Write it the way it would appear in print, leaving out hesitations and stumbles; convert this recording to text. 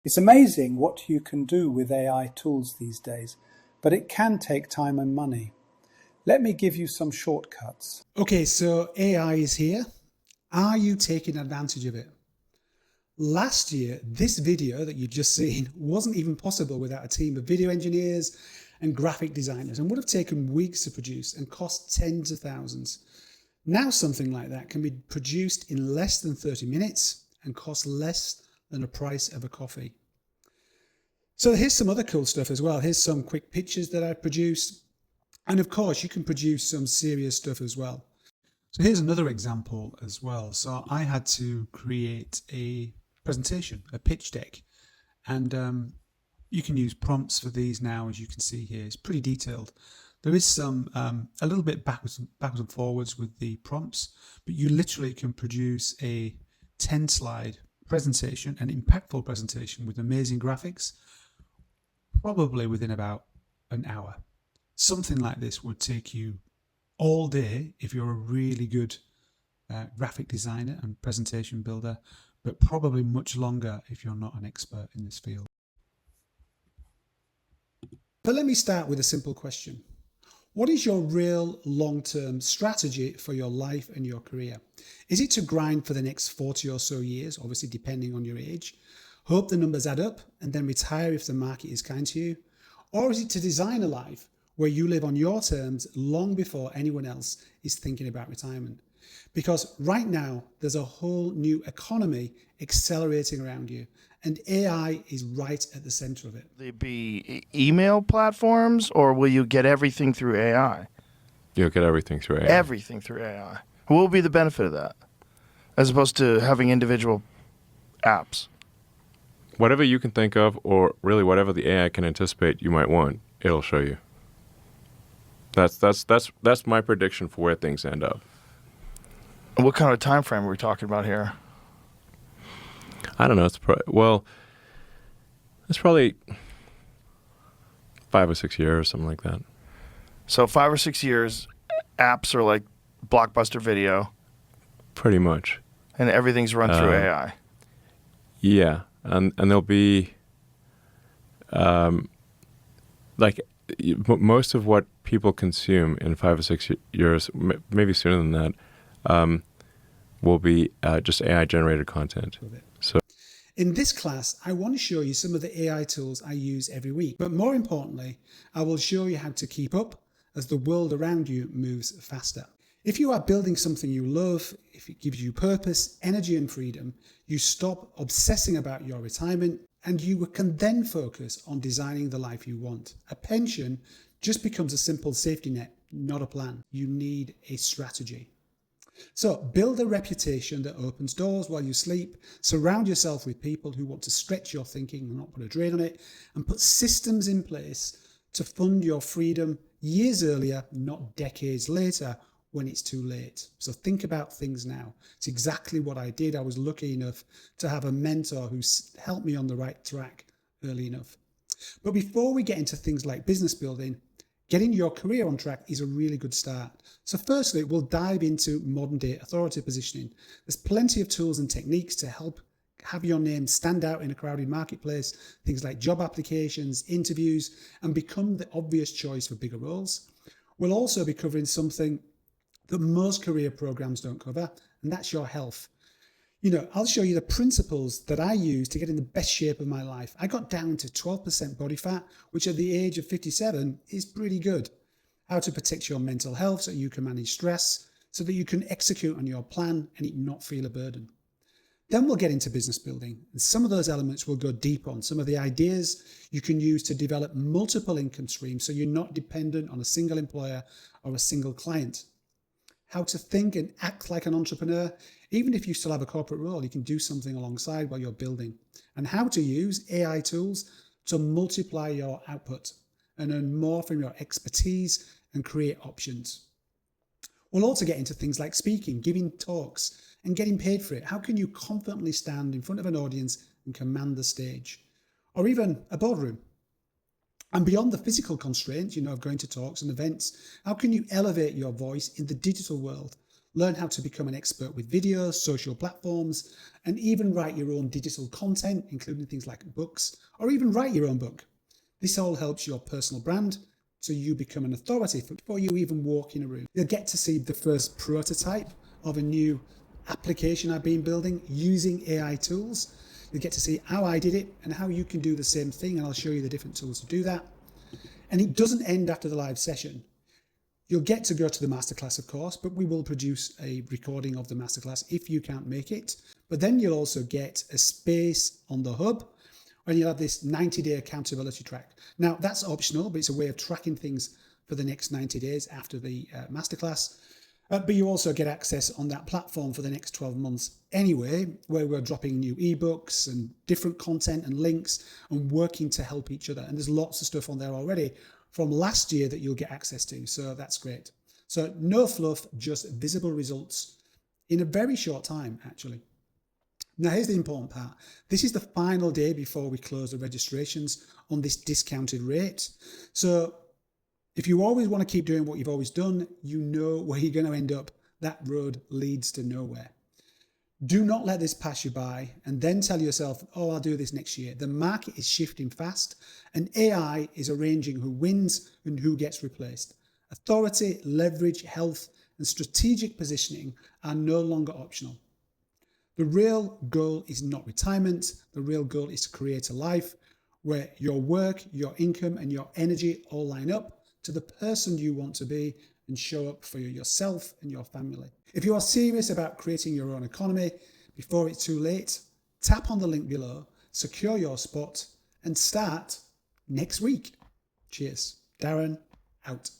It's amazing what you can do with AI tools these days, but it can take time and money. Let me give you some shortcuts. Okay, so AI is here. Are you taking advantage of it? Last year, this video that you've just seen wasn't even possible without a team of video engineers and graphic designers, and would have taken weeks to produce and cost tens of thousands. Now something like that can be produced in less than 30 minutes and cost less than the price of a coffee. So here's some other cool stuff as well. Here's some quick pictures that I produced. And of course, you can produce some serious stuff as well. So here's another example as well. So I had to create a presentation, a pitch deck. And you can use prompts for these now, as you can see here. It's pretty detailed. There is some a little bit backwards and forwards with the prompts, but you literally can produce a 10-slide presentation, an impactful presentation with amazing graphics, probably within about an hour. Something like this would take you all day if you're a really good graphic designer and presentation builder, but probably much longer if you're not an expert in this field. But let me start with a simple question. What is your real long-term strategy for your life and your career? Is it to grind for the next 40 or so years, obviously depending on your age, hope the numbers add up and then retire if the market is kind to you? Or is it to design a life where you live on your terms long before anyone else is thinking about retirement? Because right now, there's a whole new economy accelerating around you, and AI is right at the center of it. Will they be email platforms, or will you get everything through AI? You'll get everything through AI. Everything through AI. What will be the benefit of that, as opposed to having individual apps? Whatever you can think of, or really whatever the AI can anticipate you might want, it'll show you. That's my prediction for where things end up. What kind of time frame are we talking about here? I don't know. It's probably 5 or 6 years, something like that. So 5 or 6 years, apps are like Blockbuster Video. Pretty much. And everything's run through AI. Yeah, and there'll be most of what people consume in 5 or 6 years, maybe sooner than that, will be just AI generated content. So in this class, I want to show you some of the AI tools I use every week. But more importantly, I will show you how to keep up as the world around you moves faster. If you are building something you love, if it gives you purpose, energy and freedom, you stop obsessing about your retirement and you can then focus on designing the life you want. A pension just becomes a simple safety net, not a plan. You need a strategy. So build a reputation that opens doors while you sleep, surround yourself with people who want to stretch your thinking and not put a drain on it, and put systems in place to fund your freedom years earlier, not decades later when it's too late. So think about things now. It's exactly what I did. I was lucky enough to have a mentor who helped me on the right track early enough. But before we get into things like business building, getting your career on track is a really good start. So firstly, we'll dive into modern day authority positioning. There's plenty of tools and techniques to help have your name stand out in a crowded marketplace, things like job applications, interviews, and become the obvious choice for bigger roles. We'll also be covering something that most career programs don't cover, and that's your health. I'll show you the principles that I use to get in the best shape of my life. I got down to 12% body fat, which at the age of 57 is pretty good. How to protect your mental health so you can manage stress, so that you can execute on your plan and it not feel a burden. Then we'll get into business building, and some of those elements will go deep on some of the ideas you can use to develop multiple income streams so you're not dependent on a single employer or a single client. How to think and act like an entrepreneur. Even if you still have a corporate role, you can do something alongside while you're building. And how to use AI tools to multiply your output and earn more from your expertise and create options. We'll also get into things like speaking, giving talks, and getting paid for it. How can you confidently stand in front of an audience and command the stage? Or even a boardroom. And beyond the physical constraints, of going to talks and events, how can you elevate your voice in the digital world? learn how to become an expert with videos, social platforms, and even write your own digital content, including things like books, or even write your own book. This all helps your personal brand, so you become an authority before you even walk in a room. You'll get to see the first prototype of a new application I've been building using AI tools. You'll get to see how I did it and how you can do the same thing, and I'll show you the different tools to do that. And it doesn't end after the live session. You'll get to go to the masterclass, of course, but we will produce a recording of the masterclass if you can't make it. But then you'll also get a space on the hub, and you'll have this 90-day accountability track. Now, that's optional, but it's a way of tracking things for the next 90 days after the masterclass. But you also get access on that platform for the next 12 months anyway, where we're dropping new ebooks and different content and links and working to help each other. And there's lots of stuff on there already from last year that you'll get access to. So that's great. So no fluff, just visible results in a very short time, actually. Now, here's the important part. This is the final day before we close the registrations on this discounted rate. So if you always want to keep doing what you've always done, you know where you're going to end up. That road leads to nowhere. Do not let this pass you by and then tell yourself, oh, I'll do this next year. The market is shifting fast and AI is arranging who wins and who gets replaced. Authority, leverage, health, and strategic positioning are no longer optional. The real goal is not retirement. The real goal is to create a life where your work, your income, and your energy all line up to the person you want to be and show up for yourself and your family. If you are serious about creating your own economy before it's too late, tap on the link below, secure your spot, and start next week. Cheers. Darren, out.